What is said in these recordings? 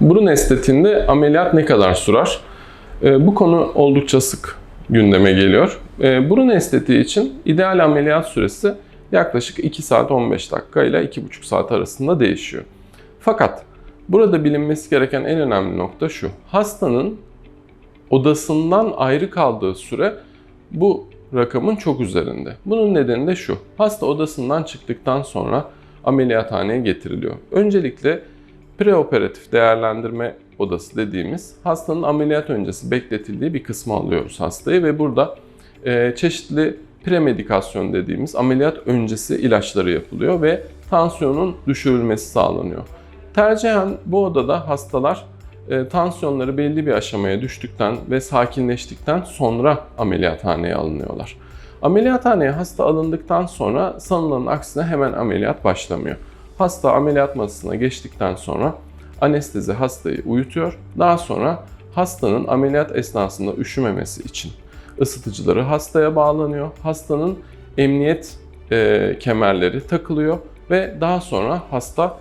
Burun estetiğinde ameliyat ne kadar sürer? Bu konu oldukça sık gündeme geliyor. Burun estetiği için ideal ameliyat süresi yaklaşık 2 saat 15 dakika ile 2,5 saat arasında değişiyor. Fakat burada bilinmesi gereken en önemli nokta şu: hastanın odasından ayrı kaldığı süre bu rakamın çok üzerinde. Bunun nedeni de şu: hasta odasından çıktıktan sonra ameliyathaneye getiriliyor. Öncelikle preoperatif değerlendirme odası dediğimiz hastanın ameliyat öncesi bekletildiği bir kısmı alıyoruz hastayı ve burada çeşitli premedikasyon dediğimiz ameliyat öncesi ilaçları yapılıyor ve tansiyonun düşürülmesi sağlanıyor. Tercihen bu odada hastalar tansiyonları belli bir aşamaya düştükten ve sakinleştikten sonra ameliyathaneye alınıyorlar. Ameliyathaneye hasta alındıktan sonra sanılanın aksine hemen ameliyat başlamıyor. Hasta ameliyat masasına geçtikten sonra anestezi hastayı uyutuyor. Daha sonra hastanın ameliyat esnasında üşümemesi için ısıtıcıları hastaya bağlanıyor. Hastanın emniyet kemerleri takılıyor ve daha sonra hasta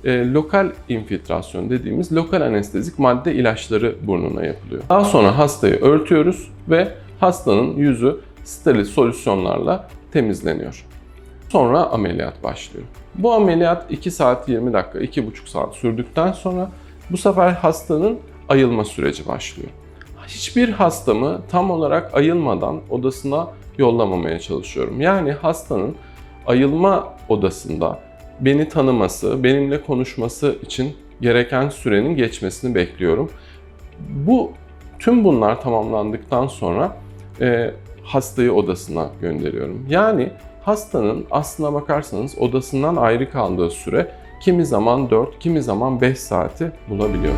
lokal infiltrasyon dediğimiz lokal anestezik madde ilaçları burnuna yapılıyor. Daha sonra hastayı örtüyoruz ve hastanın yüzü steril solüsyonlarla temizleniyor. Sonra ameliyat başlıyor. Bu ameliyat 2 saat 20 dakika, 2,5 saat sürdükten sonra bu sefer hastanın ayılma süreci başlıyor. Hiçbir hastamı tam olarak ayılmadan odasına yollamamaya çalışıyorum. Yani hastanın ayılma odasında beni tanıması, benimle konuşması için gereken sürenin geçmesini bekliyorum. Tüm bunlar tamamlandıktan sonra hastayı odasına gönderiyorum. Yani hastanın aslına bakarsanız odasından ayrı kaldığı süre kimi zaman 4, kimi zaman 5 saati bulabiliyor.